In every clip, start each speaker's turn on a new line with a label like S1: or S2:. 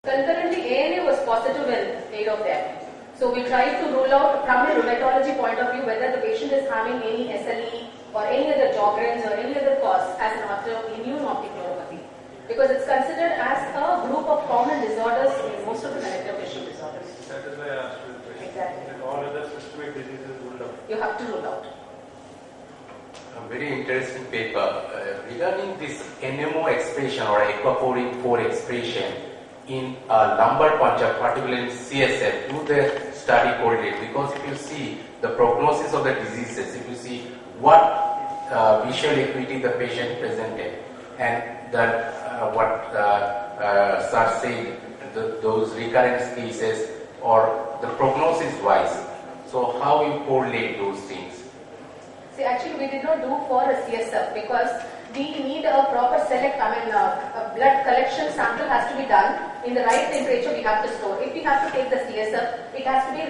S1: Concurrently, ANA was positive in 8 of them. So we tried to rule out from a rheumatology point of view whether the patient is having any SLE or any other Sjogren's or any other cause as an autoimmune optic neuropathy, because it's considered as a group of common disorders in most of the connective tissue disorders.
S2: That is why I asked you the question.
S1: Exactly.
S2: That all other systemic diseases ruled out.
S1: You have to rule out.
S3: A very interesting paper regarding this NMO expression or aquaporin 4 expression in lumbar puncture, particularly in CSF. Do the study correlate? Because if you see the prognosis of the diseases, if you see what visual acuity the patient presented and what Sir said, those recurrence cases or the prognosis wise. So how you correlate those things?
S1: See, actually we did not do for a CSF because we need a proper a blood collection sample has to be done in the right temperature we have to store. If we have to take the CSF, it has to be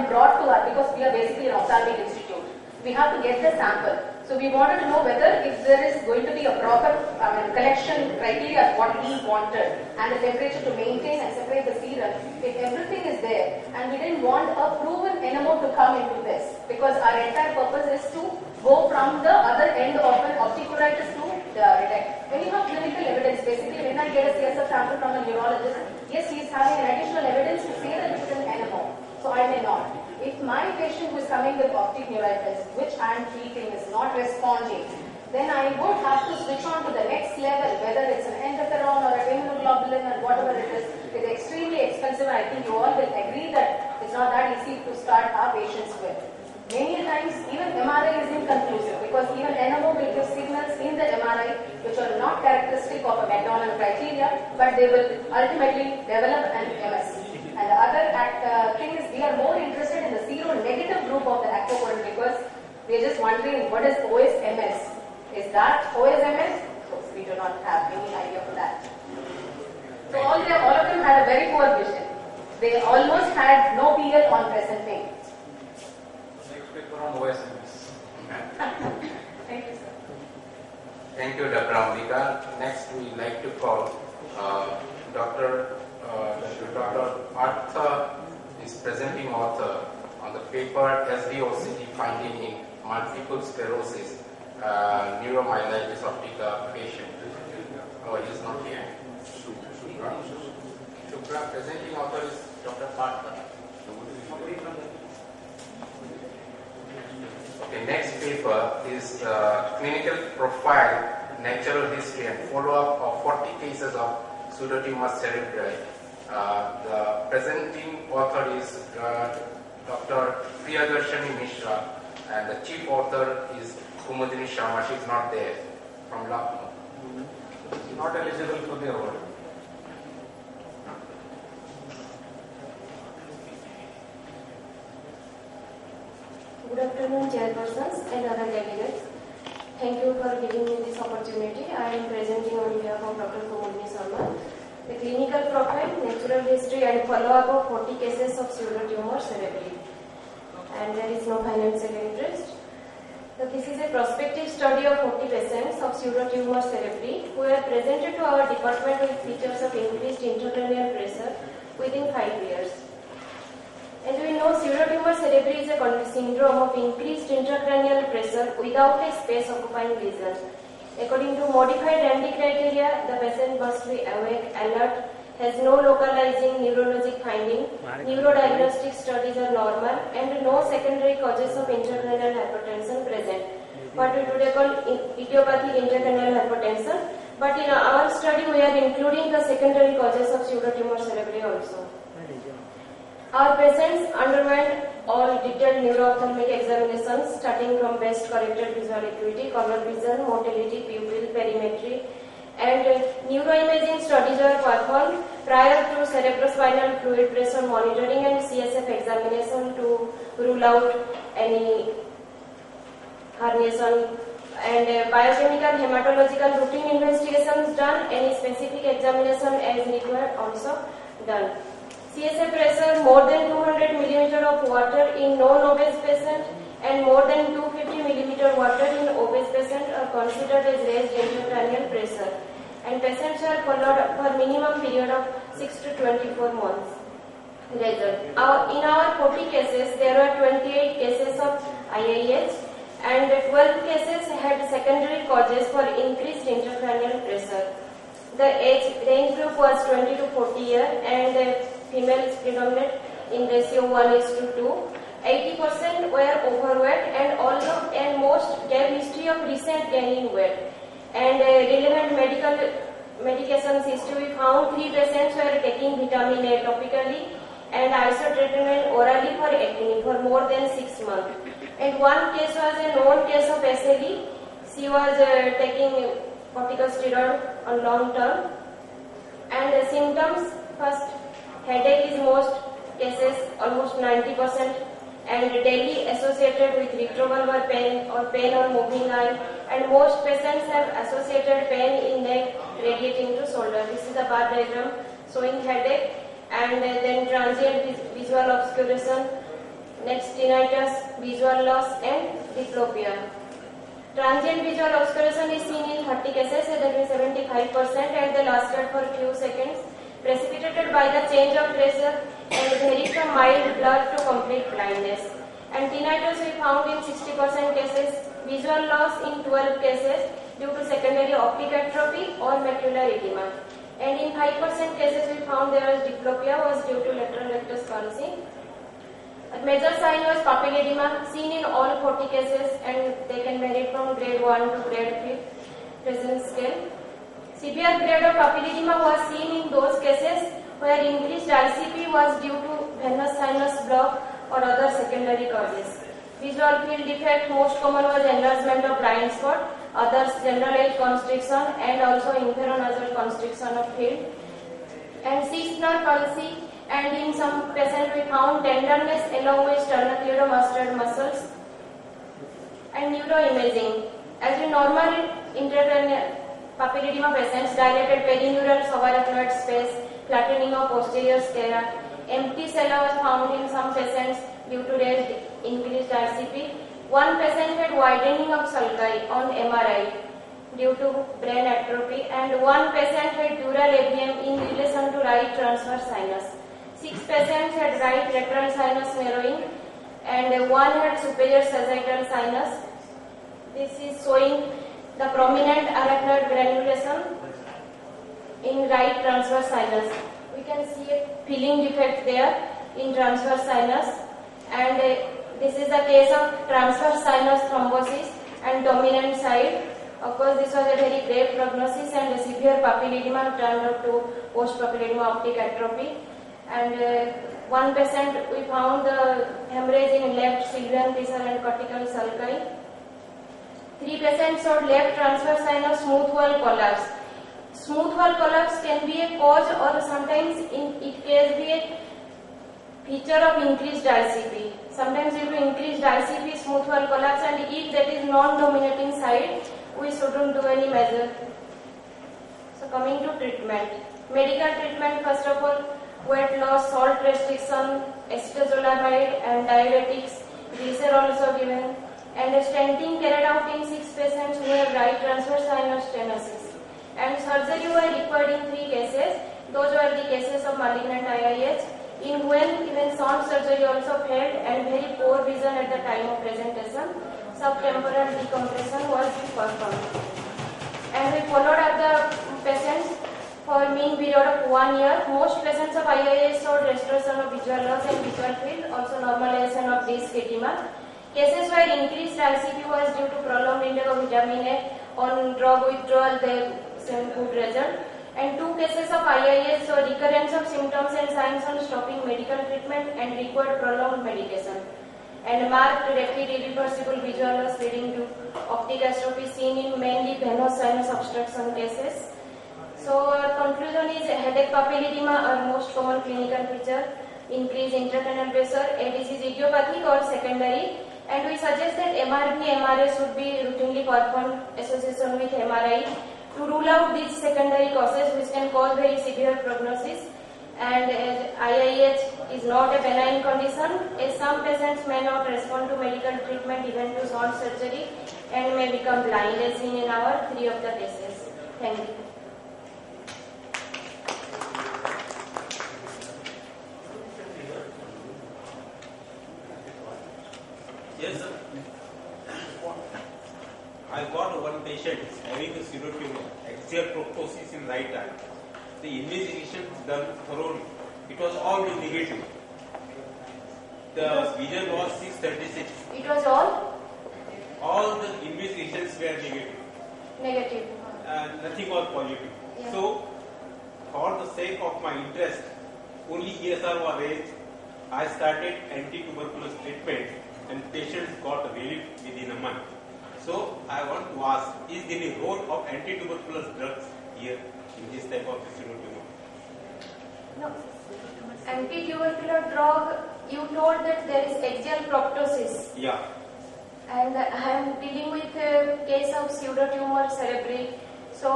S1: brought to us because we are basically an ophthalmic institute. We have to get the sample. So we wanted to know whether if there is going to be a proper collection criteria what we wanted and the temperature to maintain and separate the serum. If everything is there and we didn't want a proven NMO to come into this because our entire purpose is to go from the other end of an optic neuritis to the detect. When you have clinical evidence, basically when I get a CSF sample from a neurologist, yes, he is having an additional evidence to say that it is an NMO. So I may not. If my patient who is coming with optic neuritis, which I am treating, is not responding, then I would have to switch on to the next level, whether it's an interferon or an immunoglobulin or whatever it is. It's extremely expensive. I think you all will agree that it's not that easy to start our patients with. Many times, even MRI is inconclusive because even NMO will give signals in the MRI which are not characteristic of a McDonald criteria, but they will ultimately develop an MS. And the other thing is we are more interested in the seronegative group of the aquaporin because we are just wondering what is OSMS. Is that OSMS? So we do not have any idea for that. So all of them had a very poor vision. They almost had no PL on present day.
S2: Next paper on OSMS.
S1: Thank you, sir.
S3: Thank you, Dr. Ambika. Next, we would like to call Dr. Arthur is presenting author on the paper SDOCT finding in multiple sclerosis, neuromyelitis optica patient. Oh, he is not here. Shukra. Presenting author is Dr. Arthur. Okay, next paper is clinical profile, natural history and follow-up of 40 cases of pseudotumor cerebri. The presenting author is Dr. Priyadarshini Mishra and the chief author is Kumudini Sharma. She is not there from Lucknow.
S2: Not eligible for the award.
S4: Good afternoon, chairpersons and other delegates. Thank you for giving me this opportunity. I am presenting on behalf of Dr. Kumudini Sharma. The clinical profile, natural history and follow-up of 40 cases of pseudotumor cerebri. And there is no financial interest. So this is a prospective study of 40 patients of pseudotumor cerebri who were presented to our department with features of increased intracranial pressure within 5 years. As we know, pseudotumor cerebri is a syndrome of increased intracranial pressure without a space-occupying lesion. According to modified Randy criteria, the patient must be awake, alert, has no localizing neurologic finding, neurodiagnostic studies are normal, and no secondary causes of intracranial hypertension present. What we today call idiopathic intracranial hypertension, but in our study we are including the secondary causes of pseudotumor cerebri also. Our patients underwent all detailed neuro-ophthalmic examinations starting from best corrected visual acuity, color vision, motility, pupil, perimetry, and neuroimaging studies were performed prior to cerebrospinal fluid pressure monitoring and CSF examination to rule out any herniation, and biochemical hematological routine investigations done, any specific examination as required also done. CSF pressure more than 200 mm of water in non-obese patient and more than 250 mm water in obese patient are considered as raised intracranial pressure. and patients were followed up for minimum period of 6 to 24 months. Result. In our 40 cases, there were 28 cases of IIH and 12 cases had secondary causes for increased intracranial pressure. The age range group was 20 to 40 years and females predominant in ratio 1:2. 80% were overweight and most gave history of recent gain in weight. And relevant medications history, we found 3 patients were taking vitamin A topically and isotretinoin orally for acne for more than 6 months. And one case was a known case of SLE. She was taking corticosteroid on long term. And the symptoms, first headache is most cases, almost 90%, and daily associated with retrobulbar pain or moving eye, and most patients have associated pain in neck radiating to shoulder. This is the bar diagram showing headache, and then transient visual obscuration, next tinnitus, visual loss and diplopia. Transient visual obscuration is seen in 30 cases, that is 75%, and they lasted for few seconds, precipitated by the change of pressure and vary from mild blur to complete blindness. And tinnitus we found in 60% cases, visual loss in 12 cases due to secondary optic atrophy or macular edema. And in 5% cases we found there was diplopia was due to lateral rectus palsy. A major sign was papilledema seen in all 40 cases, and they can vary from grade 1 to grade 5 presence scale. Severe grade of papilledema was seen in those cases where increased ICP was due to venous sinus block or other secondary causes. Visual field defect, most common was enlargement of blind spot, others general age constriction and also inferonasal constriction of field. And sixth nerve palsy, and in some patients we found tenderness along with sternocleidomastoid muscles. And neuroimaging, as in normal intracranial papilledema patients, dilated perineural subarachnoid space, flattening of posterior sclera, empty sella was found in some patients due to raised increased RCP. One patient had widening of sulci on MRI due to brain atrophy, and one patient had dural AVM in relation to right transverse sinus. 6 patients had right lateral sinus narrowing, and one had superior sagittal sinus. This is showing the prominent arachnoid granulation in right transverse sinus. We can see a filling defect there in transverse sinus, and this is the case of transverse sinus thrombosis and dominant side. Of course, this was a very grave prognosis, and a severe papilledema turned out to post-papilledema optic atrophy. And one patient we found the hemorrhage in left sylvian fissure and cortical sulci. 3 patients showed left transverse sinus smooth wall collapse. Smooth wall collapse can be a cause, or sometimes it can be a feature of increased ICP. Sometimes due to increased ICP, smooth wall collapse, and if that is non-dominating side, we shouldn't do any measure. So coming to treatment. Medical treatment, first of all, weight loss, salt restriction, acetazolamide and diuretics. These are also given. And stenting carried out in 6 patients who have right transverse sinus stenosis. And surgery were required in 3 cases. Those were the cases of malignant IIH, in when even sound surgery also failed and very poor vision at the time of presentation. Subtemporal decompression was performed. And we followed up the patients for mean period of 1 year. Most patients of IIH showed restoration of visual loss and visual field, also normalization of disc edema. Cases where increased ICP was due to prolonged intake of vitamin A, on drug withdrawal they same good result. And 2 cases of IIH saw recurrence of symptoms and signs on stopping medical treatment and required prolonged medication. And marked rapid irreversible visual loss leading to optic atrophy seen in mainly venous sinus obstruction cases. So our conclusion is headache, papilledema are most common clinical feature, increased intracranial pressure, a disease idiopathic or secondary, and we suggest that MRB, MRA should be routinely performed association with MRI to rule out these secondary causes which can cause very severe prognosis. And IIH is not a benign condition, as some patients may not respond to medical treatment even to short surgery and may become blind, as seen in our 3 of the cases. Thank you.
S5: Yes, sir. I got one patient having a pseudotumor, axial proptosis in right eye. The investigation done thoroughly. It was all negative. The vision was 636.
S4: It was all
S5: All the investigations were negative.
S4: negative.
S5: Nothing was positive.
S4: Yeah.
S5: So, for the sake of my interest, only ESR was raised. I started anti-tuberculosis treatment and patients got relief within a month. So, I want to ask, is there any role of anti-tuberculosis drugs here in this type of pseudotumor?
S4: No. Anti-tubercular drug, you told that there is axial proptosis.
S5: Yeah.
S4: And I am dealing with a case of pseudotumor cerebri. So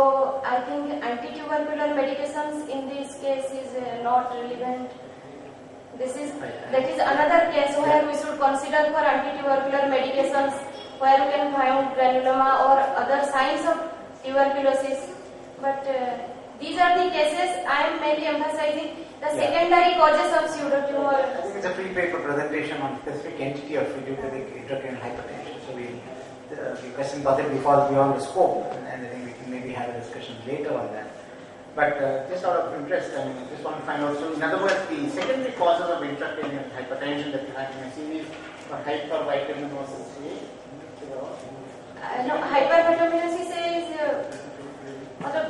S4: I think anti-tubercular medications in this case is not relevant. That is another case where we should consider for anti-tubercular medications where we can find granuloma or other signs of tuberculosis. But these are the cases I am mainly emphasizing the secondary causes of pseudotumor.
S6: I think it's a free paper presentation on specific entity of idiopathic intracranial hypertension. So the question possibly falls beyond the scope, and I think we can maybe have a discussion later on that. But just out of interest, I just want to find out. So in other words, the secondary causes of intracranial hypertension that you have in a series are hypervitaminosis A.
S4: No, hypervitaminosis is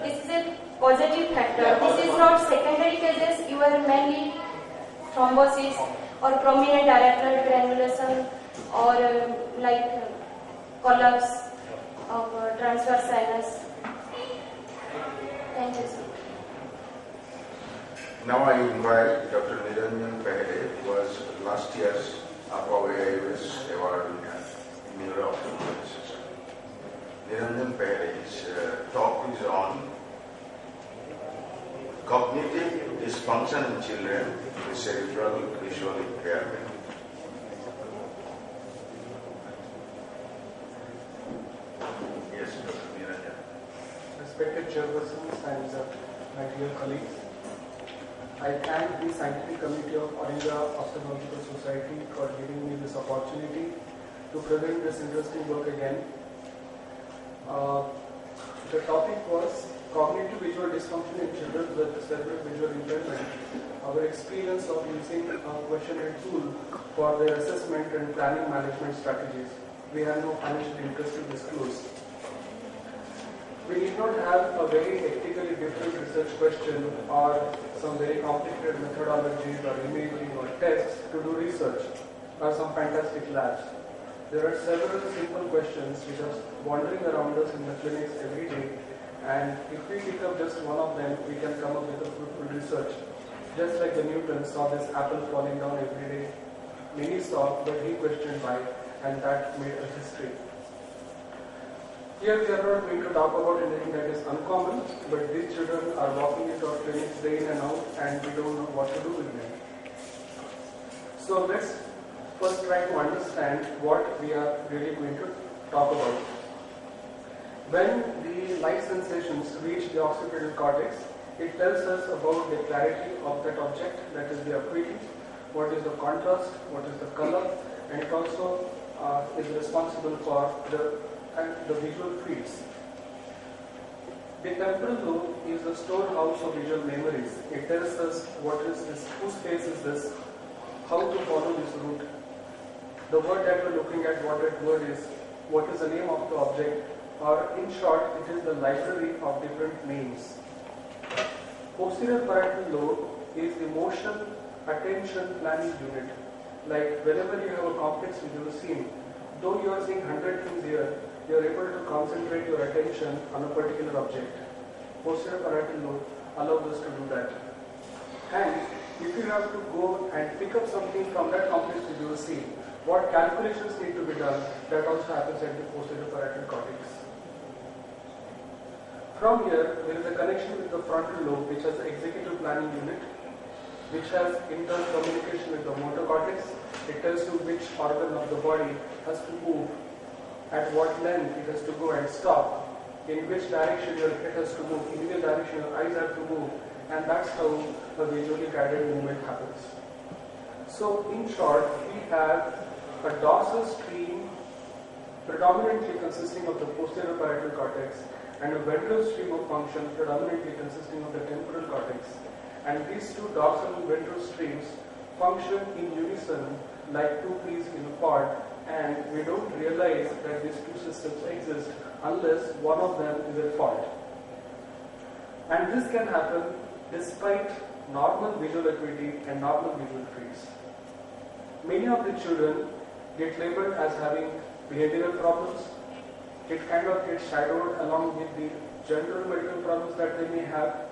S4: this is a positive factor. This is not secondary causes. You are mainly thrombosis or prominent arachnoid granulation or collapse of transverse sinus. Thank you, sir.
S7: Now I invite Dr. Niranjan Pehle, who was last year's APA AIOS Award winner in Neuro-Ophthalmology. Niranjan Pehle's talk is on cognitive dysfunction in children with cerebral visual impairment. Yes, Dr. Niranjan.
S8: Respected chairpersons and my dear colleagues, I thank the Scientific Committee of All India Ophthalmological Society for giving me this opportunity to present this interesting work again. The topic was cognitive visual dysfunction in children with cerebral visual impairment. Our experience of using a questionnaire tool for their assessment and planning management strategies. We have no financial interest to disclose. We need not have a very technically different research question or some very complicated methodologies or imaging or tests to do research or some fantastic labs. There are several simple questions which are wandering around us in the clinics every day, and if we pick up just one of them, we can come up with a fruitful research. Just like the Newton saw this apple falling down every day. Many saw, but he questioned why, and that made a history. Here we are not going to talk about anything that is uncommon, but these children are walking into our clinics day in and out, and we don't know what to do with them. So let's first try to understand what we are really going to talk about. When the light sensations reach the occipital cortex, it tells us about the clarity of that object, that is the acuity, what is the contrast, what is the color, and it also is responsible for the visual fields. The temporal lobe is a storehouse of visual memories. It tells us what is this, whose face is this, how to follow this route. The word that we're looking at, what that word is, what is the name of the object, or in short, it is the library of different names. Posterior parietal lobe is the motion attention planning unit. Like whenever you have a complex visual scene, though you are seeing 100 things here, you are able to concentrate your attention on a particular object. Posterior parietal lobe allows us to do that. And if you have to go and pick up something from that complex visual scene, what calculations need to be done, that also happens at the posterior parietal cortex. From here, there is a connection with the frontal lobe, which has the executive planning unit, which has internal communication with the motor cortex. It tells you which organ of the body has to move, at what length it has to go and stop, in which direction your head has to move, in which direction your eyes have to move, and that's how the visually guided movement happens. So, in short, we have a dorsal stream predominantly consisting of the posterior parietal cortex and a ventral stream of function predominantly consisting of the temporal cortex. And these two dorsal and ventral streams function in unison like two peas in a pod, and we don't realize that these two systems exist unless one of them is at fault. And this can happen despite normal visual acuity and normal visual traits. Many of the children get labeled as having behavioral problems. It kind of gets shadowed along with the general medical problems that they may have.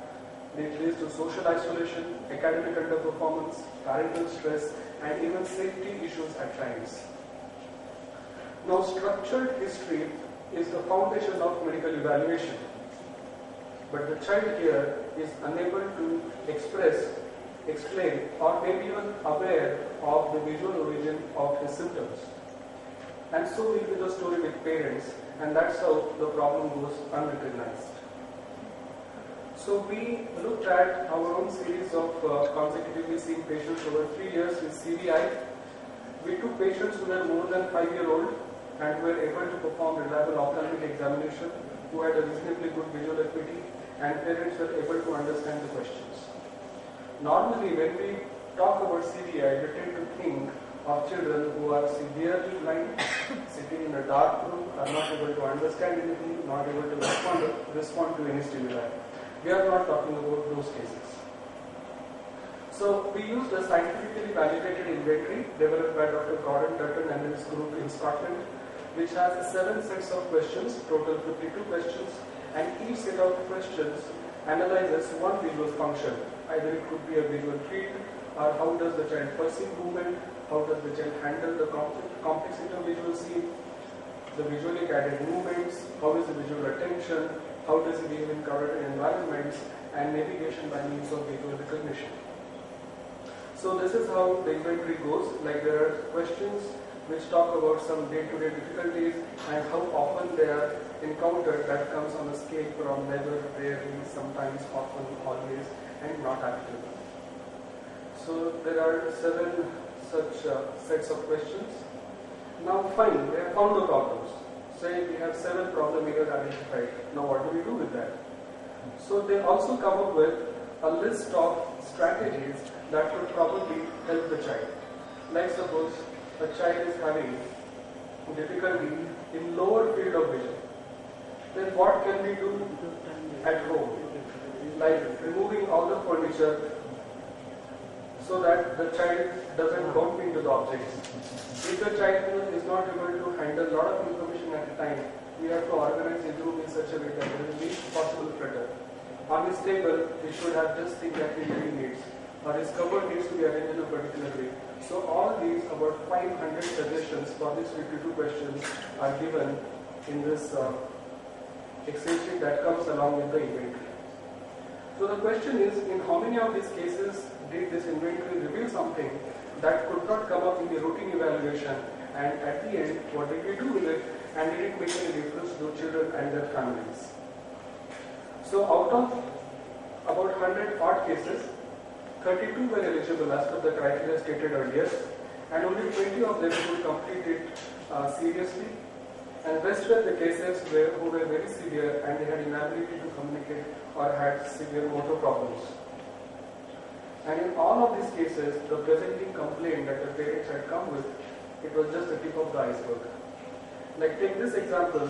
S8: They lead to social isolation, academic underperformance, parental stress, and even safety issues at times. Now, structured history is the foundation of medical evaluation. But the child here is unable to express, explain, or maybe even aware of the visual origin of his symptoms. And so will be the story with parents, and that's how the problem goes unrecognized. So we looked at our own series of consecutively seeing patients over 3 years with CVI. We took patients who were more than 5-year-old and were able to perform reliable ophthalmic examination, who had a reasonably good visual acuity, and parents were able to understand the questions. Normally, when we talk about CVI, we tend to think of children who are severely blind, sitting in a dark room, are not able to understand anything, not able to respond to any stimuli. We are not talking about those cases. So we used a scientifically validated inventory developed by Dr. Gordon Dutton and his group in Scotland, which has 7 sets of questions, total 52 questions, and each set of questions analyzes one visual function. Either it could be a visual field, or how does the child perceive movement, how does the child handle the complexity of visual scene, the visually guided movements, how is the visual attention, how does he behave in crowded environments, and navigation by means of visual recognition. So this is how the inventory goes. Like, there are questions which talk about some day-to-day difficulties and how often they are encountered. That comes on a scale from never, rarely, sometimes, often, always, and not applicable. So there are 7 such sets of questions. Now fine, we have found the problems. Say we have 7 problem areas identified. Now what do we do with that? So they also come up with a list of strategies that could probably help the child. Like, suppose a child is having difficulty in lower field of vision. Then what can we do at home? Like removing all the furniture so that the child doesn't bump into the objects. If the child is not able to handle a lot of information at a time, we have to organize his room in such a way that there is least possible clutter. On his table, he should have just things that he really needs. Or his cupboard needs to be arranged in a particular way. So all these, about 500 suggestions for these 52 questions are given in this Excel sheet that comes along with the inventory. So the question is, in how many of these cases did this inventory reveal something that could not come up in the routine evaluation, and at the end, what did we do with it, and did it make any difference to children and their families? So out of about 100 odd cases, 32 were eligible as per the criteria stated earlier, and only 20 of them could complete it seriously, and rest were the cases who were very severe and they had inability to communicate or had severe motor problems. And in all of these cases, the presenting complaint that the parents had come with, it was just the tip of the iceberg. Like, take this example.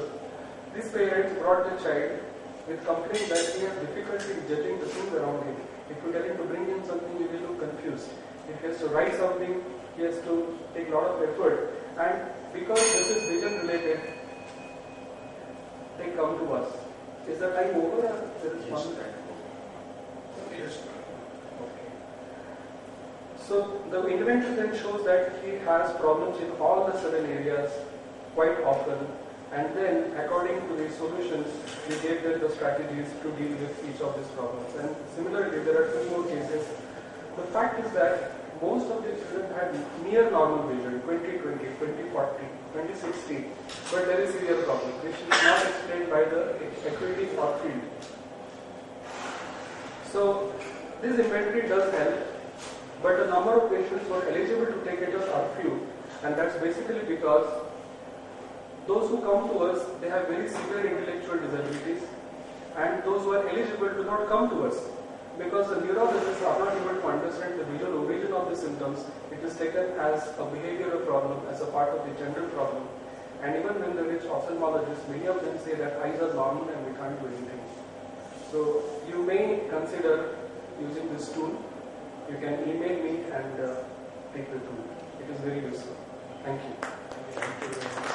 S8: This parent brought the child with complaint that he has difficulty judging the things around him. If you tell him to bring in something, he will look confused. If he has to write something, he has to take a lot of effort. And because this is vision related, they come to us. Is the time over or there is one time?
S7: Yes.
S8: Okay. So the inventory then shows that he has problems in all the 7 areas quite often, and then according to the solutions, we gave them the strategies to deal with each of these problems. And similarly, there are 2 more cases. The fact is that most of the children had near normal vision, 20/20, 20/40, 20/60, but very severe problem, which is not explained by the acuity or field. So this inventory does help, but the number of patients who are eligible to take it are few, And that's basically because those who come to us, they have very severe intellectual disabilities, and those who are eligible do not come to us because the neurologists are not able to understand the real origin of the symptoms. It is taken as a behavioral problem, as a part of the general problem. And even when they reach ophthalmologists, many of them say that eyes are normal and we can't do anything. So you may consider using this tool. You can email me and take the tool. It is very useful. Thank you.
S3: Thank you very much.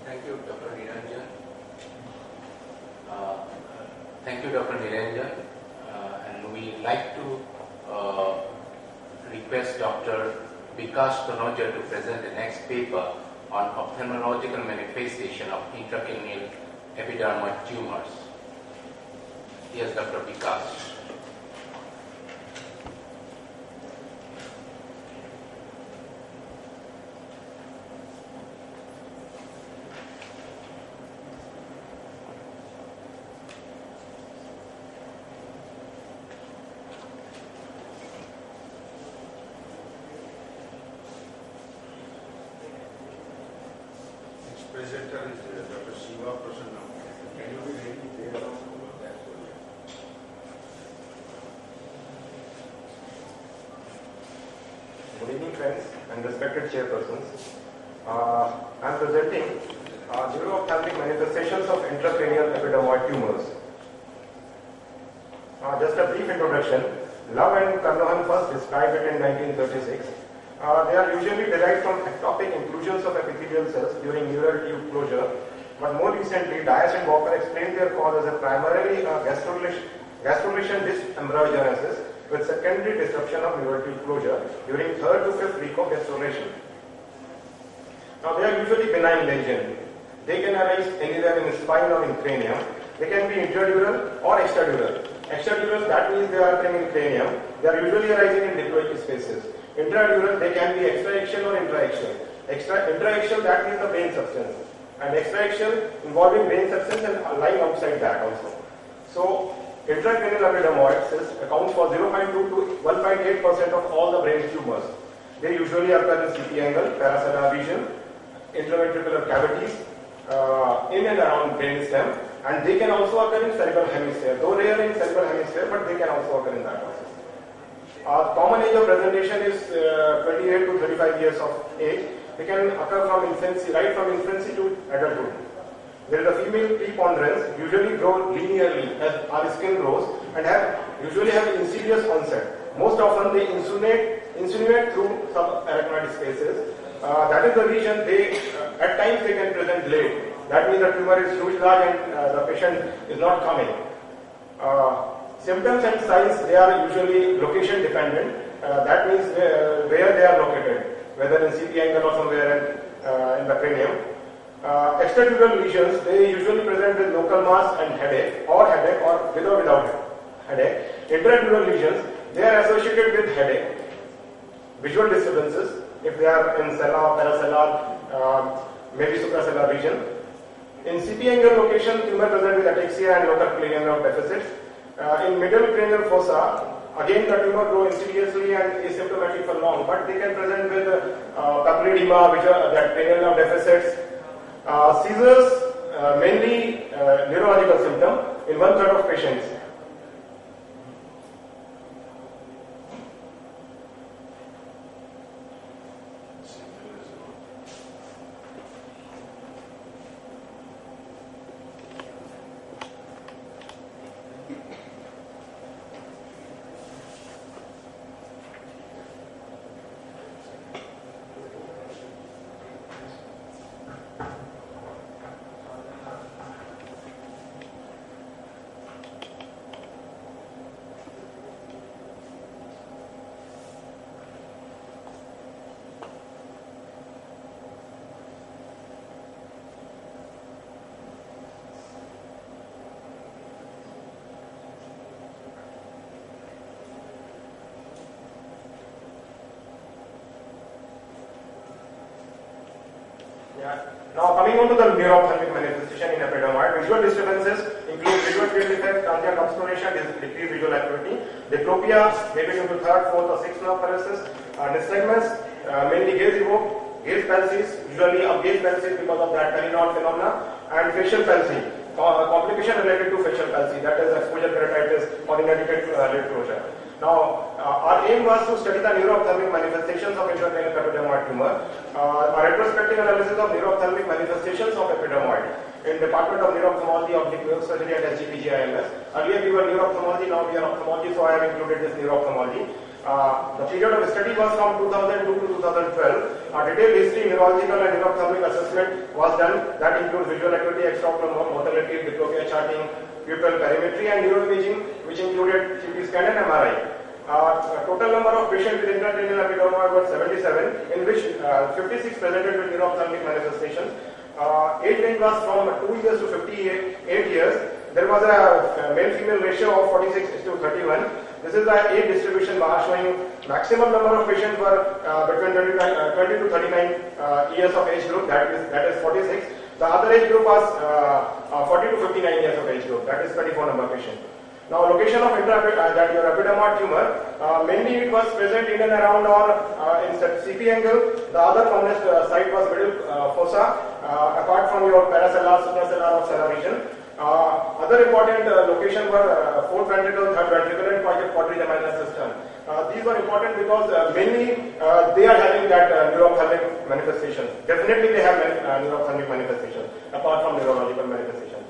S3: Thank you, Dr. Niranjan. Thank you, Dr. Niranjan. And we like to request Dr. Vikas Tonoja to present the next paper on ophthalmological manifestation of intracranial epidermoid tumors. Yes, Dr. Vikas.
S7: Presenter is Dr. Shiva Prasanna. Can you be ready there around that?
S9: Good evening, friends and respected chairpersons. I am presenting neuroophthalmic manifestations of intracranial epidermoid tumors. Just a brief introduction. Love and Carnohan first described it in 1936. They are usually derived from ectopic inclusions of epithelial cells during neural tube closure, but more recently, Dias and Walker explained their cause as a primarily gastrulation disc embryogenesis with secondary disruption of neural tube closure during 3rd to 5th week of gastrulation. Now, they are usually benign lesions. They can arise anywhere in the spine or in cranium. They can be intradural or extradural. Extradural, that means they are occurring in cranium. They are usually arising in diploic spaces. Intradural, they can be extraaxial or intraaxial. Intraaxial, that means the brain substance. And extraaxial, involving brain substance and lying outside that also. So, intracranial epidermoids accounts for 0.2 to 1.8% of all the brain tumors. They usually occur in CT angle, paracellular region, intraventricular cavities, in and around brain stem, and they can also occur in cerebral hemisphere. Though rare in cerebral hemisphere, but they can also occur in that also. Common age of presentation is 28 to 35 years of age. They can occur from infancy, right from infancy to adulthood. There is a female preponderance, usually grow linearly as our skin grows, and usually have insidious onset. Most often they insinuate through subarachnoid spaces. That is the reason at times they can present late. That means the tumor is huge large and the patient is not coming. Symptoms and signs, they are usually location dependent. That means where they are located, whether in CT angle or somewhere in the cranium. Extradural lesions, they usually present with local mass and headache or with or without headache. Intradural lesions, they are associated with headache, visual disturbances, if they are in sella, paracellular, maybe supracellular region. In CT angle location, tumor present with ataxia and local cranial nerve deficits. In middle cranial fossa, again the tumor grow insidiously and asymptomatic for long, but they can present with papilledema, which are that cranial nerve deficits. Seizures, mainly neurological symptom in 1/3 of patients. Now coming on to the neuropathic manifestation in epidermoid, visual disturbances include visual field defect, transient obscuration, decreased visual acuity. Diplopia, maybe due to third, fourth, or sixth nerve paralysis. Nystagmus, mainly gaze evoke, gaze palsies, usually of gaze palsies because of that Carinaut phenomena, and facial palsy. Complication related to facial palsy, that is exposure keratitis or inadequate lid closure. Now, our aim was to study the neuro-ophthalmic manifestations of intracranial epidermoid tumor. A retrospective analysis of neuro-ophthalmic manifestations of epidermoid in Department of Neuro-Ophthalmology of Neurosurgery at SGPGIMS. Earlier we were neuro-ophthalmology, now we are ophthalmology, so I have included this neuro-ophthalmology. The period of study was from 2002 to 2012. A detailed history, neurological and neuro-ophthalmic assessment was done. That includes visual acuity, extraocular motility, diplopia charting, pupil perimetry, and neuroimaging, which included CT scan and MRI. Total number of patients with intracranial epidermoid was 77, in which 56 presented with neuro-ophthalmic manifestations. Age range was from 2 years to 58 years. There was a male-female ratio of 46:31. This is the age distribution bar showing maximum number of patients were between 20 to 39 years of age group, that is 46. The other age group was 40 to 59 years of age group, that is 24 number of patients. Now, location of that your epidermoid tumor, mainly it was present in and around or in CP angle. The other commonest site was middle fossa, apart from your paracellular, supracellular or cellular region. Other important locations were fourth ventricle, third ventricle, and quadrigeminal system. These were important because mainly they are having that neuro-ophthalmic manifestation. Definitely they have neuro-ophthalmic manifestation apart from neurological manifestation.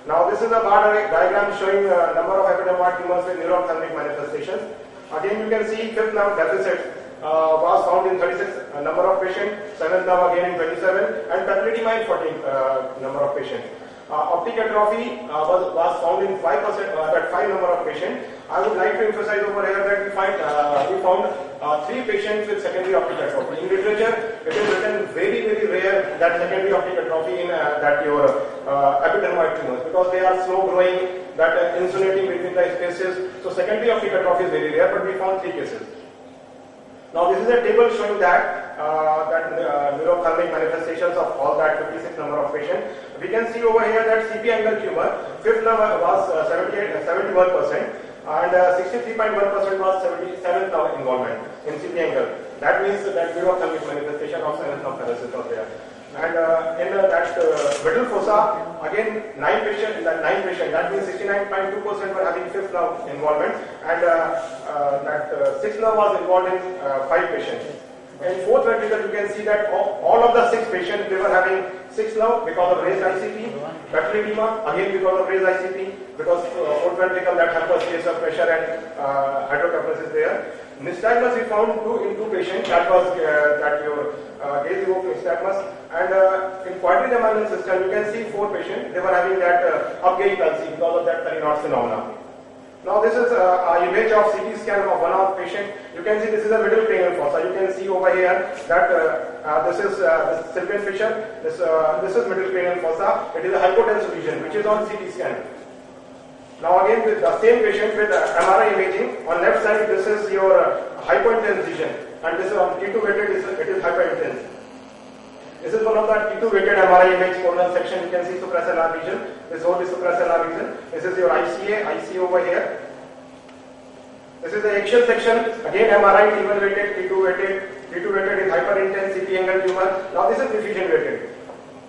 S9: Now this is a bar diagram showing number of epidermoid tumors with neuro-ophthalmic manifestations. Again you can see fifth nerve deficit was found in 36 number of patients, seventh nerve again in 27, and papilledema in 14 number of patients. Optic atrophy was found in 5%, that 5 number of patients. I would like to emphasize over here that we found 3 patients with secondary optic atrophy. In literature, it is written very rare that secondary optic atrophy in that your epidermoid tumors, because they are slow growing, that insulating between the spaces. So secondary optic atrophy is very rare, but we found 3 cases. Now this is a table showing that neuro-ophthalmic manifestations of all that 56 number of patients. We can see over here that CP angle tumor, fifth nerve was 71%, and 63.1% was 77th nerve involvement in CP angle. That means that neuro-ophthalmic manifestation of 7th nerve paralysis was there. And in that middle fossa, again 9 patients, that means 69.2% were having fifth nerve involvement, and that sixth nerve was involved in 5 patients. In fourth ventricle, you can see that all of the 6 patients, they were having sixth nerve because of raised ICP, papilledema again because of raised ICP, because fourth ventricle that happens case of pressure and hydrocephalus is there. Nystagmus we found in 2 patients, that was that your gaze evoke nystagmus, and in quadrigeminal system you can see 4 patients, they were having that upgaze palsy because of that Carinaut phenomena. Now this is an image of CT scan of one of patient. You can see this is a middle cranial fossa. You can see over here that this is Sylvian fissure. This is middle cranial fossa. It is a hypotensive region which is on CT scan. Now again with the same patient with MRI imaging, on left side this is your hypointense region, and this is on T2 weighted, it is hypointense. This is one of the T2 weighted MRI image coronal section. You can see supracellular region. This whole is supracellular region. This is your IC over here. This is the axial section. Again MRI T1 weighted, T2 weighted in hyperintense CP angle tumor. Now this is diffusion weighted.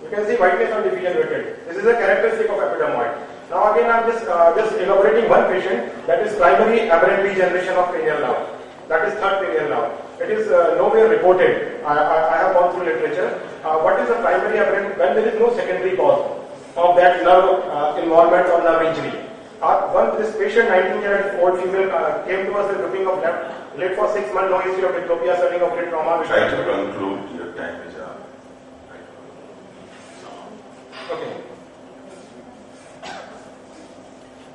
S9: You can see whiteness on diffusion weighted. This is a characteristic of epidermoid. Now again I am just elaborating one patient, that is primary aberrant regeneration of cranial nerve. That is third cranial nerve. It is nowhere reported. I have gone through literature. What is the primary aberrant when there is no secondary cause of that nerve involvement or nerve injury? This patient, 19-year-old female, came to us with dripping of left lid for 6 months, no history of diplopia, swelling of lid trauma.
S7: Try to conclude, your time is up.
S9: Okay.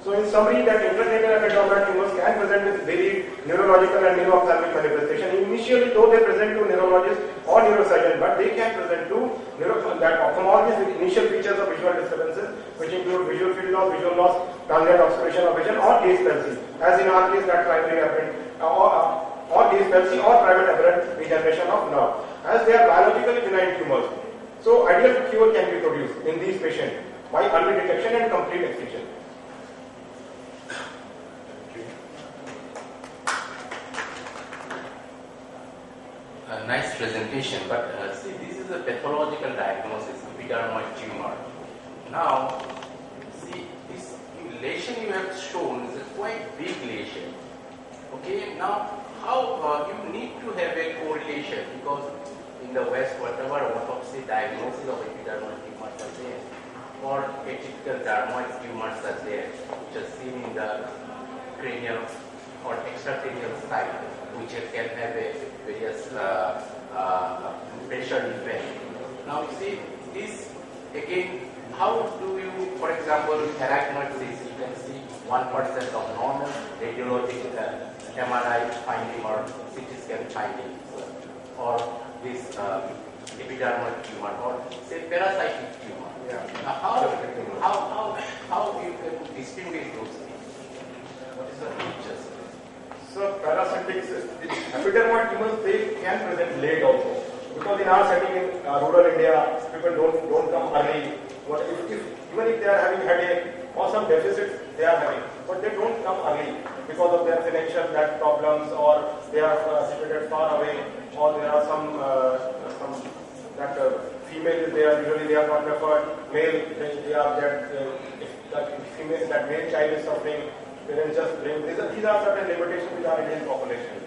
S9: So in summary, that intracranial epidermoid tumors can present with varied neurological and neuro-ophthalmic manifestation. Initially, though they present to neurologists or neurosurgeon, but they can present to ophthalmologists with initial features of visual disturbances, which include visual field loss, transient obscuration of vision, or gaze palsy. As in our case, that primary aberrant or gaze palsy or private aberrant regeneration of nerve, as they are biologically benign tumors. So ideal cure can be produced in these patients by early detection and complete excision.
S3: presentation, but see, this is a pathological diagnosis, epidermoid tumor. Now, see, this lesion you have shown is a quite big lesion. Okay, now how you need to have a correlation, because in the West, whatever autopsy diagnosis of epidermoid tumors are there, or atypical dermoid tumors are there, which are seen in the cranial or extracranial site, which can have a various pressure effect. Now you see this again, how do you, for example, arachnoid cyst, you can see 1% of normal radiologic MRI finding or CT scan finding, or this epidermoid tumor, or say parasitic tumor.
S9: Yeah.
S3: How you can distinguish those things? What is the features?
S9: So parasitic epidermoid tumors, they can present late also, because in our setting in rural India, people don't come early. What if even if they are having headache or some deficits they are having, but they don't come early because of their financial that problems, or they are situated far away, or there are some that female is there, usually they are not preferred. Male, they are that if that female, that male child is suffering, parents just bring. These are certain limitations with our Indian population.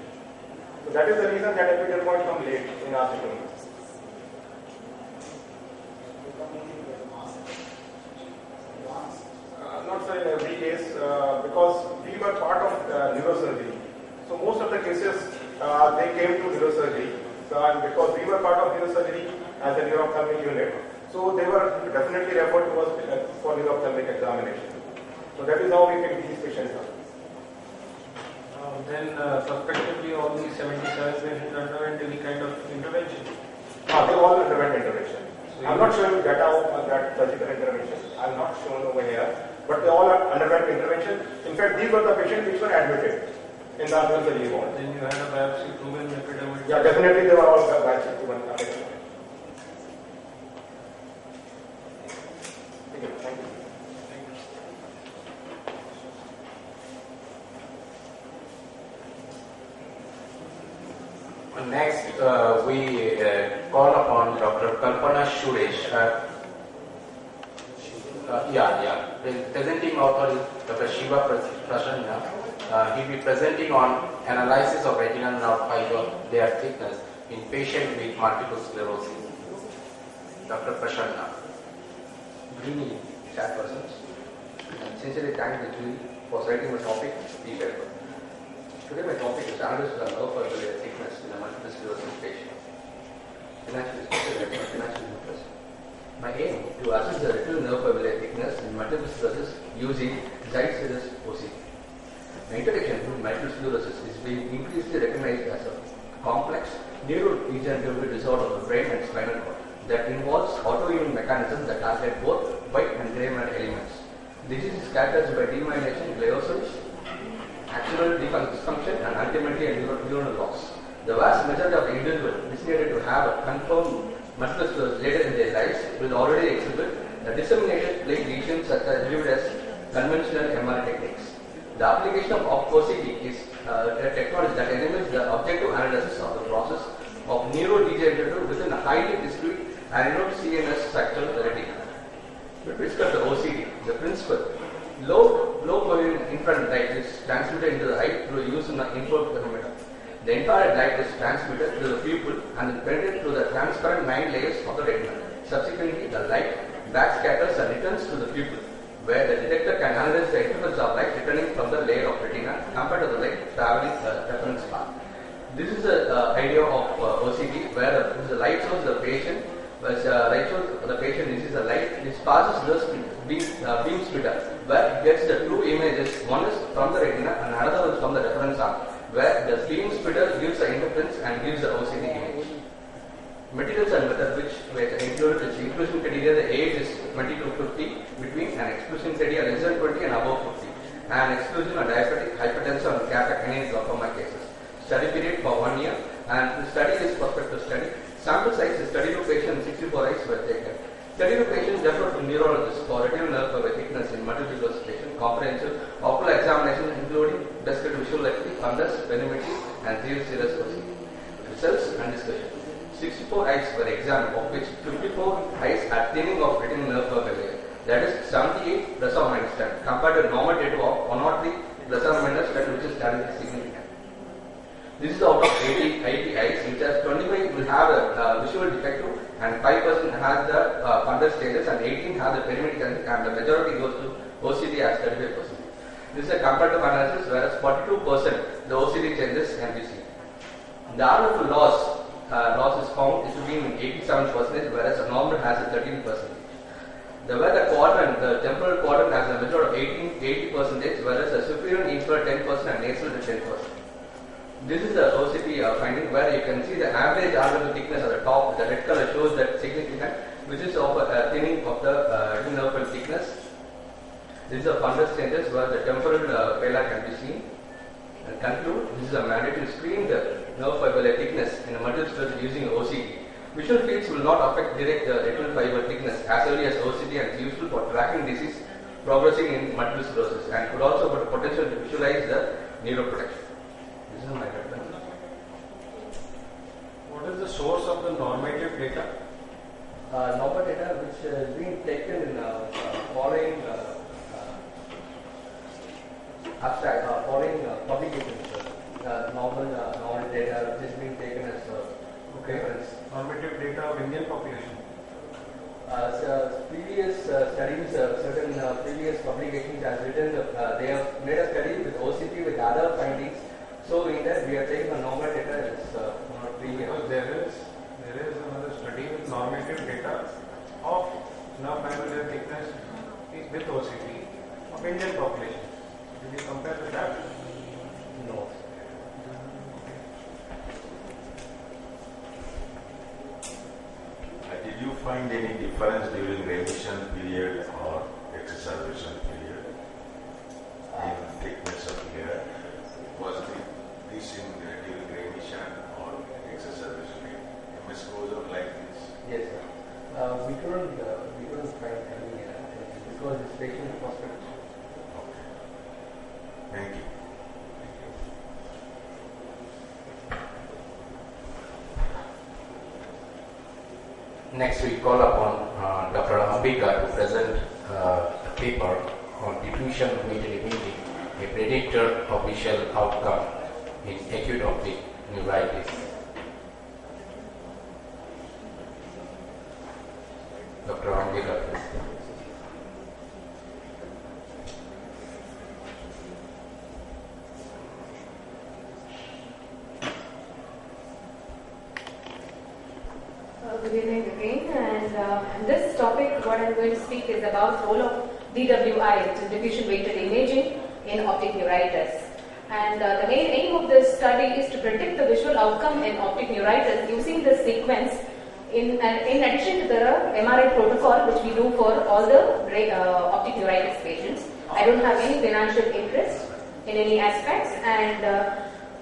S9: So that is the reason that epidermoid come late in our system. Not so in every case, because we were part of neurosurgery. So most of the cases they came to neurosurgery, and because we were part of neurosurgery as a neuro-ophthalmic unit, so they were definitely referred to us for neuro-ophthalmic examination. So that is how we pick these patients up.
S2: Then suspectively all these 77 patients underwent any kind of intervention?
S9: They all underwent intervention. So I'm not showing data of that surgical intervention. I'm not shown over here, but they all underwent intervention. In fact, these were the patients which were admitted in the neurosurgery ward.
S2: Then you had a biopsy proven epidermoid?
S9: Yeah, definitely they were all biopsy proven. Thank you.
S3: Next, we call upon Dr. Kalpana Suresh. Presenting author is Dr. Shiva Prasanna. He will be presenting on analysis of retinal nerve fiber layer thickness in patients with multiple sclerosis. Dr. Prasanna.
S10: Good evening, chairpersons. And sincerely thank the jury for selecting my topic, the paper. Today my topic is analysis of nerve fiber layer thickness in a multiple sclerosis patient. My aim to assess the retinal nerve fiber layer thickness in multiple sclerosis using Zeiss OCT. The introduction to multiple sclerosis is being increasingly recognized as a complex neurodegenerative disorder of the brain and spinal cord that involves autoimmune mechanisms that target both white and grey matter elements. Disease is characterized by demyelination, gliosis, axonal dysfunction, and ultimately a neuronal loss. The vast majority of individuals designated to have a confirmed multiple sclerosis later in their lives will already exhibit a disseminated plaque lesions such as delivered as conventional MRI techniques. The application of OCT is a technology that enables the objective analysis of the process of neurodegenerative within a highly discrete and CNS structure of the retina. With respect to OCT, the principle low coherent infrared light is transmitted into the eye through use in the interferometer. The infrared light is transmitted to the pupil and then penetrated through the transparent 9 layers of the retina. Subsequently, the light backscatters and returns to the pupil, where the detector can analyze the interference of light returning from the layer of retina compared to the light traveling the reference path. This is the idea of OCT, where the light shows the patient, receives the light, it passes the beam splitter, where it gets the two images. One is from the retina and another is from the reference arm, where the beam splitter gives the interference and gives the OCT image. Materials and method which were included is inclusion criteria. The age is 20 to 50, between, and exclusion criteria less than 20 and above 50, and exclusion of diabetic, hypertension, and cataract and glaucoma cases. Study period for 1 year, and the study is prospective study. Sample size is 32 patients, 64 eyes were taken. 32 patients referred to neurologists for retinal nerve fiber thickness in multiple sclerosis patient, comprehensive ocular examination including descriptive visual acuity, fundus, perimetry, and serious OCT. Results and discussion. 64 eyes were examined, of which 54 eyes are thinning of retinal nerve fiber. That is 78 plus or minus 10, compared to normal data of 103 plus or minus 10, which is statistically significant. This is out of 80 eyes, which has 25 will have a visual defective, and 5% has the fundus changes, and 18 have the perimetric, and the majority goes to OCT as 35%. This is a comparative analysis, whereas 42% the OCT changes can be seen. The RF loss is found is to be in 87%, whereas a normal has a 13%. The temporal quadrant has a measure of 80%, whereas the superior and inferior 10% and nasal is 10%. This is the OCT finding, where you can see the average RW thickness at the top. The red color shows that significant, which is of a thinning of the retinal nerve thickness. This is a fundus changes, where the temporal pallor can be seen. And conclude, this is a mandate to screen the nerve fiber thickness in a multiple sclerosis using OCT. Visual fields will not affect direct retinal fiber thickness as early as OCT, and is useful for tracking disease progressing in multiple sclerosis, and could also have potential to visualize the neuroprotection. This is my reference.
S2: What is the source of the normative data?
S10: Normal data which is being taken in following abstract, following publications. Normal data which is being taken as reference.
S2: Normative data of Indian population.
S10: Previous studies, certain previous publications has written, they have made a study with OCT with other findings. So in that we are taking a normal data as not previous.
S2: There is another study with normative data of nerve fiber thickness with OCT of Indian population. Did you compare with that?
S10: No.
S7: Did you find any difference during remission period or exacerbation period in thickness of hair? Was this in during remission or exacerbation period? MS goes up like this?
S10: Yes, sir. We couldn't find any because this patient was hospitalized.
S7: Okay. Thank you.
S3: Next, we call upon Dr. Ambika to present a paper on diffusion weighted imaging, a predictor of visual outcome in acute optic neuritis. Dr. Ambika, please.
S1: Good evening again, and this topic, what I'm going to speak is about role of DWI, which is diffusion weighted imaging in optic neuritis. And the main aim of this study is to predict the visual outcome in optic neuritis using this sequence in addition to the MRI protocol which we do for all the optic neuritis patients. I don't have any financial interest in any aspects, and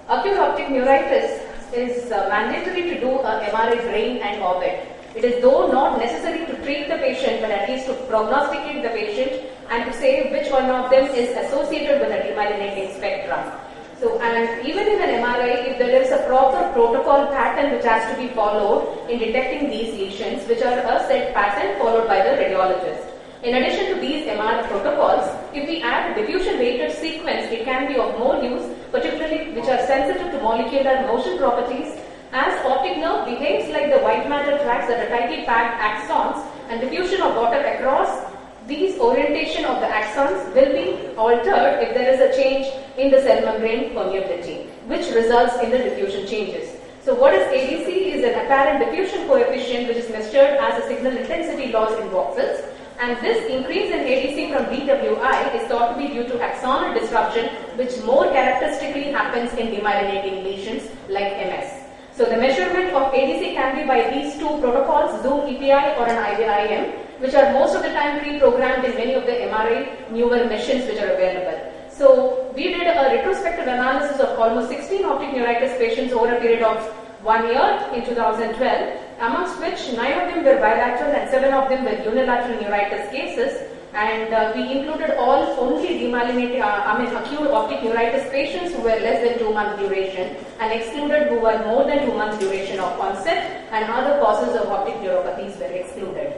S1: acute optic neuritis is mandatory to do a MRI brain and orbit. It is though not necessary to treat the patient, but at least to prognosticate the patient and to say which one of them is associated with a demyelinating spectrum. So, and even in an MRI, if there is a proper protocol pattern which has to be followed in detecting these lesions, which are a set pattern followed by the radiologist. In addition to these MR protocols, if we add diffusion weighted sequence, it can be of more use, particularly which are sensitive to molecular motion properties, as optic nerve behaves like the white matter tracks that are tightly packed axons, and diffusion of water across these orientation of the axons will be altered if there is a change in the cell membrane permeability, which results in the diffusion changes. So what is ADC? Is an apparent diffusion coefficient which is measured as a signal intensity loss in voxels. And this increase in ADC from DWI is thought to be due to axonal disruption, which more characteristically happens in demyelinating lesions like MS. So the measurement of ADC can be by these two protocols, Zoom EPI or an IVIM, which are most of the time pre-programmed in many of the MRI newer machines which are available. So we did a retrospective analysis of almost 16 optic neuritis patients over a period of 1 year in 2012, amongst which 9 of them were bilateral and 7 of them were unilateral neuritis cases. And we included only acute optic neuritis patients who were less than 2 months duration, and excluded who were more than 2 months duration of onset, and other causes of optic neuropathies were excluded.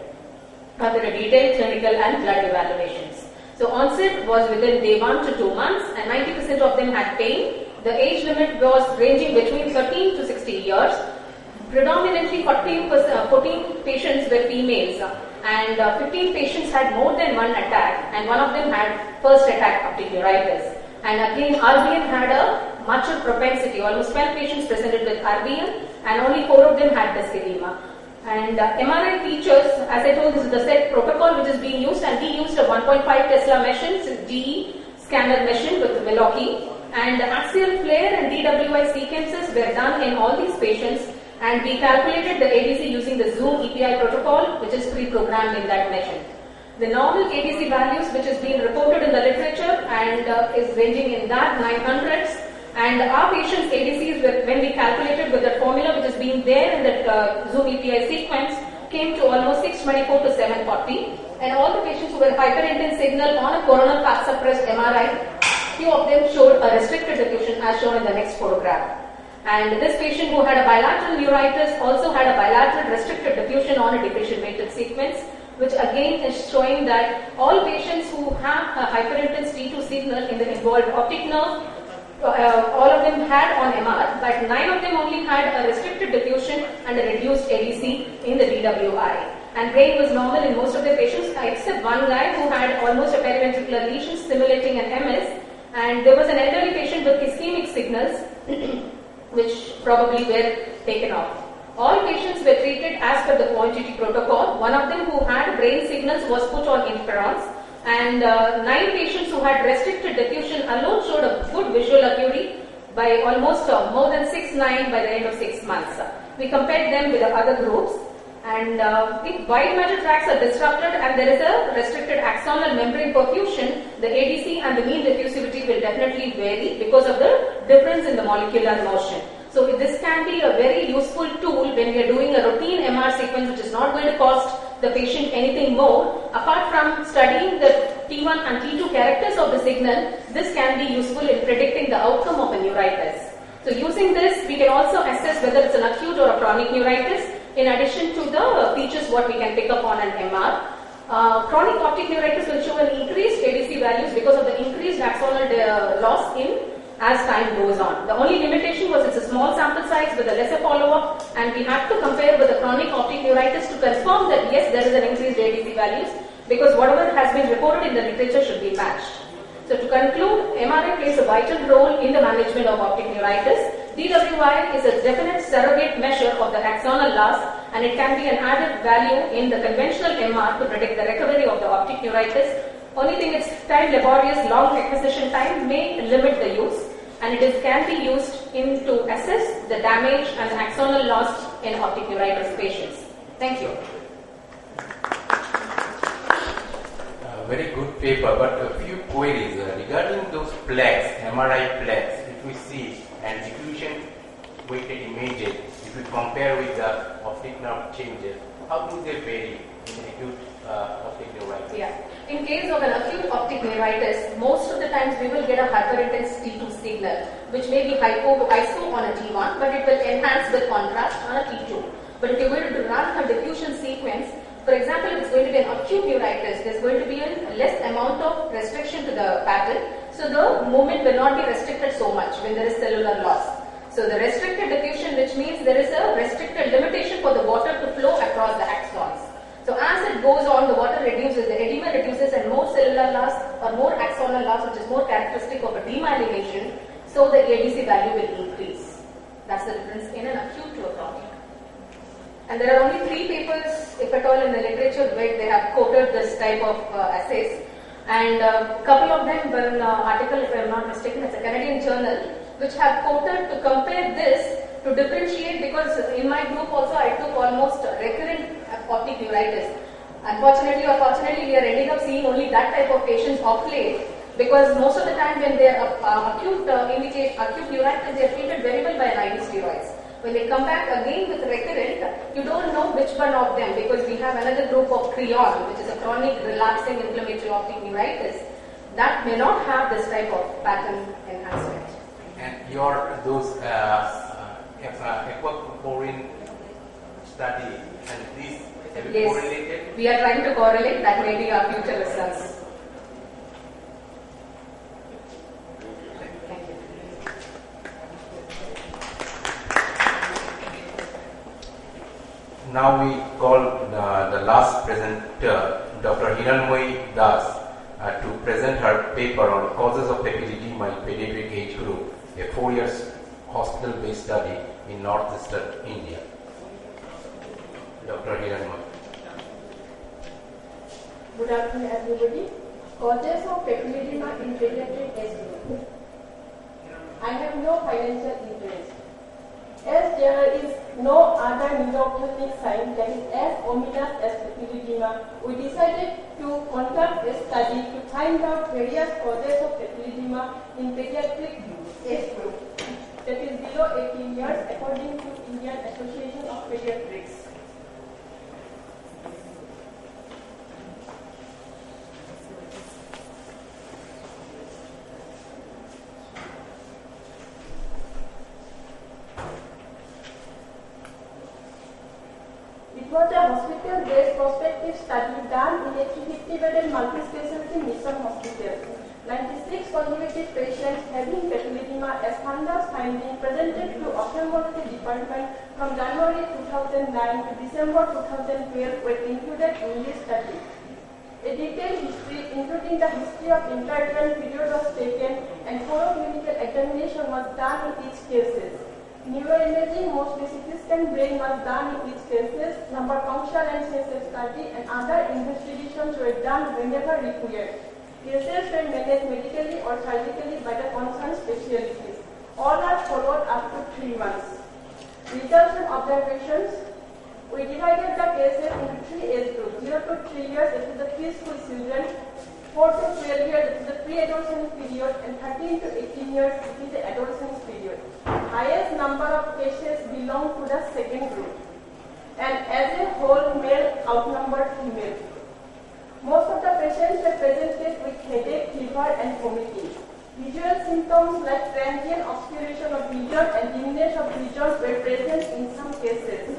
S1: After a detailed clinical and blood evaluations. So onset was within day 1 to 2 months, and 90% of them had pain. The age limit was ranging between 13 to 60 years. Predominantly 14 patients were females, and 15 patients had more than one attack, and one of them had first attack optic neuritis. And again, RBN had a much propensity. Almost 12 patients presented with RBN, and only 4 of them had disc edema. And MRI features, as I told, this is the set protocol which is being used, and we used a 1.5 Tesla machine, GE scanner machine with Veloci, and axial flare and DWI sequences were done in all these patients, and we calculated the ADC using the Zoom EPI protocol, which is pre-programmed in that machine. The normal ADC values, which is being reported in the literature and is ranging in that 900s, and our patients' ADCs, when we calculated with the formula which is being there in that Zoom EPI sequence, came to almost 624 to 740. And all the patients who were hyperintense signal on a coronal path suppressed MRI, few of them showed a restricted diffusion as shown in the next photograph. And this patient who had a bilateral neuritis also had a bilateral restricted diffusion on a diffusion matrix sequence, which again is showing that all patients who have a hyperintense T2 signal in the involved optic nerve, all of them had on MR, but 9 of them only had a restricted diffusion and a reduced ADC in the DWI. And brain was normal in most of the patients, except one guy who had almost a periventricular lesion simulating an MS, and there was an elderly patient with ischemic signals which probably were taken off. All patients were treated as per the quantity protocol. One of them who had brain signals was put on interferons, and 9 patients who had restricted diffusion alone showed a good visual acuity by almost more than 6/9 by the end of 6 months. We compared them with the other groups, and if wide matter tracts are disrupted and there is a restricted axonal membrane perfusion, the ADC and the mean diffusivity will definitely vary because of the difference in the molecular motion. So this can be a very useful tool when we are doing a routine MR sequence which is not going to cost the patient anything more. Apart from studying the T1 and T2 characters of the signal, this can be useful in predicting the outcome of a neuritis. So using this, we can also assess whether it's an acute or a chronic neuritis, in addition to the features what we can pick up on an MR. Chronic optic neuritis will show an increased ADC values because of the increased axonal loss as time goes on. The only limitation was it's a small sample size with a lesser follow-up, and we have to compare with the chronic optic neuritis to confirm that yes, there is an increased ADC values, because whatever has been reported in the literature should be matched. So to conclude, MRI plays a vital role in the management of optic neuritis. DWI is a definite surrogate measure of the axonal loss, and it can be an added value in the conventional MR to predict the recovery of the optic neuritis. Only thing is time laborious, long acquisition time may limit the use, and it can be used to assess the damage and axonal loss in optic neuritis patients. Thank you.
S3: Very good paper, but a few queries regarding those plaques, MRI plaques, if we see and diffusion weighted images, if we compare with the optic nerve changes, how do they vary in acute optic neuritis?
S1: Yeah. In case of an acute optic neuritis, most of the times we will get a hyperintense T2 signal, which may be ISO on a T1, but it will enhance the contrast on a T2. But if you're going to run a diffusion sequence, for example, if it's going to be an acute neuritis, there's going to be a less amount of restriction to the pattern, so the movement will not be restricted so much when there is cellular loss. So the restricted diffusion, which means there is a restricted limitation for the water to flow across the axons. So as it goes on, the water reduces, the edema reduces, and more cellular loss or more axonal loss, which is more characteristic of a demyelination, so the ADC value will increase. That's the difference in an acute to a chronic. And there are only 3 papers, if at all, in the literature where they have quoted this type of assays. And a couple of them were an article, if I am not mistaken, it's a Canadian journal, which have quoted to compare this to differentiate, because in my group also I took almost recurrent optic neuritis. Unfortunately or fortunately, we are ending up seeing only that type of patients of late, because most of the time when they are acute neuritis, they are treated very well by IV steroids. When they come back again with recurrent, you don't know which one of them, because we have another group of prion, which is a chronic relapsing inflammatory optic neuritis, that may not have this type of pattern enhancement.
S3: And those aquaporin study and this have you
S1: Yes,
S3: correlated?
S1: we are trying to correlate. That may be our future results. Thank you.
S3: Now we call the last presenter, Dr. Hiranmoyi Das, to present her paper on causes of papilledema in pediatric age group, a 4 years hospital-based study in northeastern India. Dr. Hiranmoyi.
S11: Good afternoon, everybody. Causes of papilledema in pediatric age group. I have no financial interest. As there is no other neuro-ophthalmic sign that is as ominous as papilledema, we decided to conduct a study to find out various causes of papilledema in pediatric age group that is below 18 years according to Indian Association of Pediatrics. It was a hospital-based prospective study done in a 350-bedded multi-specialty mission hospital. 96 consecutive patients having papilledema as fundus finding presented to ophthalmology department from January 2009 to December 2012 were included in this study. A detailed history, including the history of intrauterine period, was taken and thorough clinical examination was done in each cases. Neuroimaging, most CT scan brain was done in each cases. Number function and sensory study and other investigations were done whenever required. Cases were managed medically or surgically by the concerned specialties. All are followed up to 3 months. Results and observations. We divided the cases into 3 age groups: 0 to 3 years, it is the preschool children; 4 to 12 years, it is the pre-adolescent period; and 13 to 18 years, it is the adolescence period. Highest number of cases belong to the second group, and as a whole, male outnumbered female. Most of the patients were presented with headache, fever, and vomiting. Visual symptoms like transient obscuration of vision and dimness of vision were present in some cases.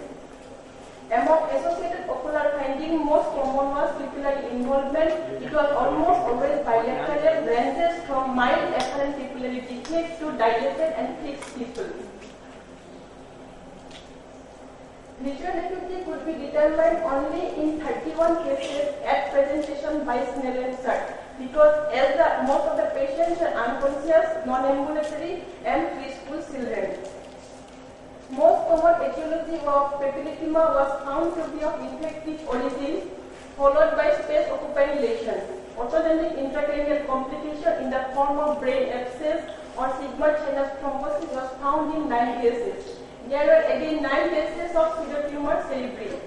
S11: Among associated ocular findings, most common was pupillary involvement. It was almost always bilateral, ranges from mild apparent pupillary defect to dilated and fixed pupil. Visual acuity could be determined only in 31 cases at presentation by Snellen Sir, because as most of the patients were unconscious, non-ambulatory, and preschool children. Most common etiology of papilledema was found to be of infective origin, followed by space-occupying lesions. Autogenic intracranial complication in the form of brain abscess or sigmoid thrombosis was found in 9 cases. There were again 9 cases of pseudotumor cerebri.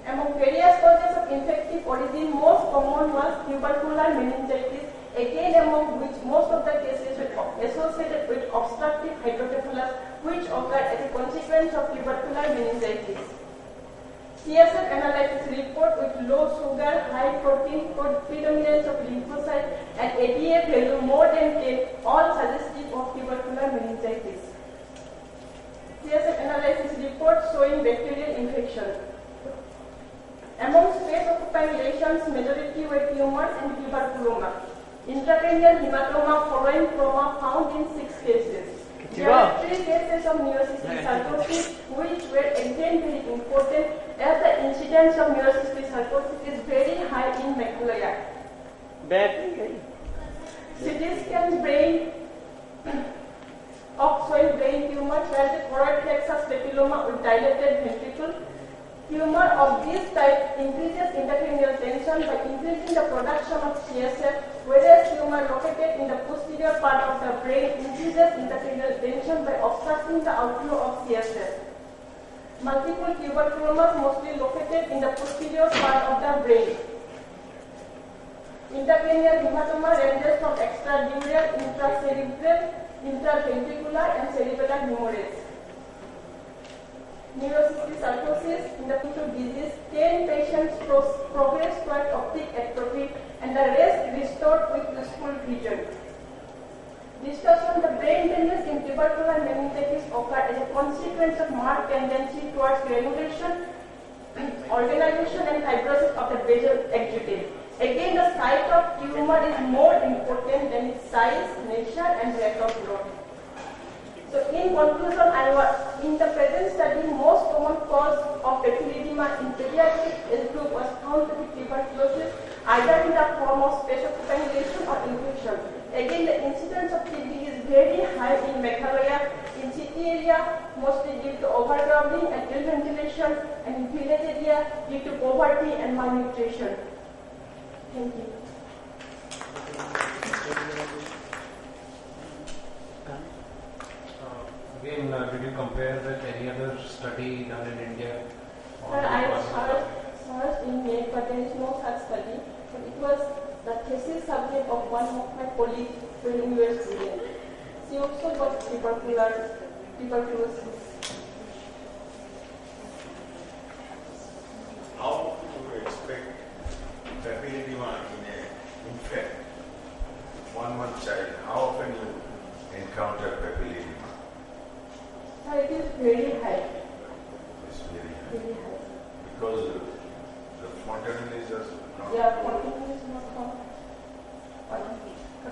S11: Among various causes of infective origin, most common was tubercular meningitis, again among which most of the cases were associated with obstructive hydrocephalus, which occurred as a consequence of tubercular meningitis. CSF analysis report with low sugar, high protein, predominance of lymphocytes, and ADA value more than 10, all suggestive of tubercular meningitis. CSF analysis report showing bacterial infection. Among space-occupying lesions, majority were tumors and tuberculoma. Intracranial hematoma following trauma found in 6 cases. There were 3 cases of neurocystic sarcosis, which were again very important as the incidence of neurocystic sarcosis is very high in macula. CT scan brain of showing brain tumors where the choroid plexus papilloma with dilated ventricle. Tumor of this type increases intracranial tension by increasing the production of CSF, whereas tumor located in the posterior part of the brain increases intracranial tension by obstructing the outflow of CSF. Multiple tuberculomas mostly located in the posterior part of the brain. Intracranial hematoma ranges from extradural, intracerebral, intraventricular, and cerebellar hemorrhage. Neurocystic sarcosis in the future disease, 10 patients progressed toward optic atrophy and the rest restored with useful vision. Discussion: the brain damage in tubercular meningitis occurred as a consequence of marked tendency towards granulation, organization and fibrosis of the basal exudate. Again, the site of tumor is more important than its size, nature and rate of growth. So in conclusion, in the present study, most common cause of papilledema in pediatric age group was found to be tuberculosis, either in the form of space-occupying lesion or infection. Again, the incidence of TB is very high in Meghalaya, in city area, mostly due to overcrowding and ill ventilation, and in village area due to poverty and malnutrition. Thank you.
S2: Again, did you compare with any other study done in India?
S11: Sir, I searched in May, but there is no such study. But it was the thesis subject of one of my colleagues during US student. She also got tuberculosis.
S7: How do you expect papilledema in an infant, 1 month child? How often you encounter papilledema?
S11: Sir, it is very high.
S7: It's very high.
S11: Very high.
S7: Because the fontanelle is just not.
S11: Yeah, fontanelle is not found.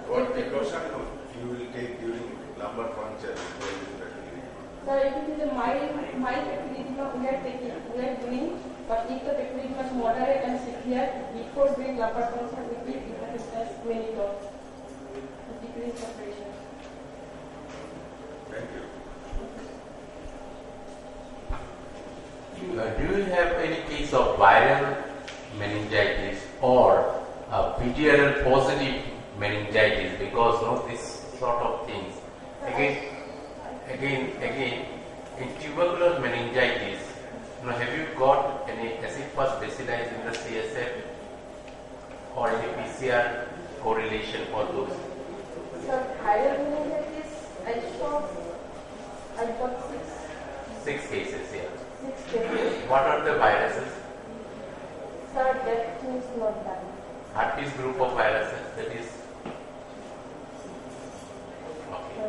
S7: What precaution you will take during lumbar puncture?
S11: Sir, if it is a mild papilledema, we are doing, but if the papilledema is moderate and severe, before doing lumbar puncture, we give it many drops to decrease the pressure.
S7: Thank you.
S3: Do you have any case of viral meningitis or VDRL positive meningitis? Because this sort of things. Again, in tubercular meningitis, have you got any acid fast bacilli in the CSF or any PCR correlation for those?
S11: Sir, viral meningitis, I got
S3: 6 cases here.
S11: 6 cases.
S3: What are the viruses?
S11: Sir, that is not done.
S3: Herpes group of viruses, that is. Okay.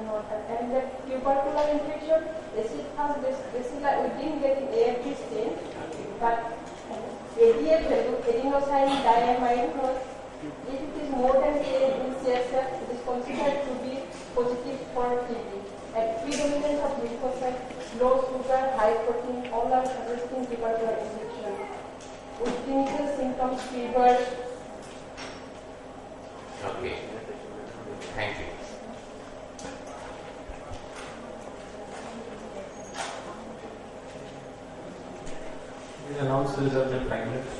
S11: And the tubercular infection, acid fast bacilli, we didn't get in AFT stain, but ADA value, adenosine diamide, if it is more than 10 in CSF, it is considered to be positive for TB. And predominance of lymphocyte, low sugar, high protein, all are suggesting tubercular infection. With clinical symptoms, fever.
S3: Okay. Thank you.
S2: Please announce the result in 5 minutes.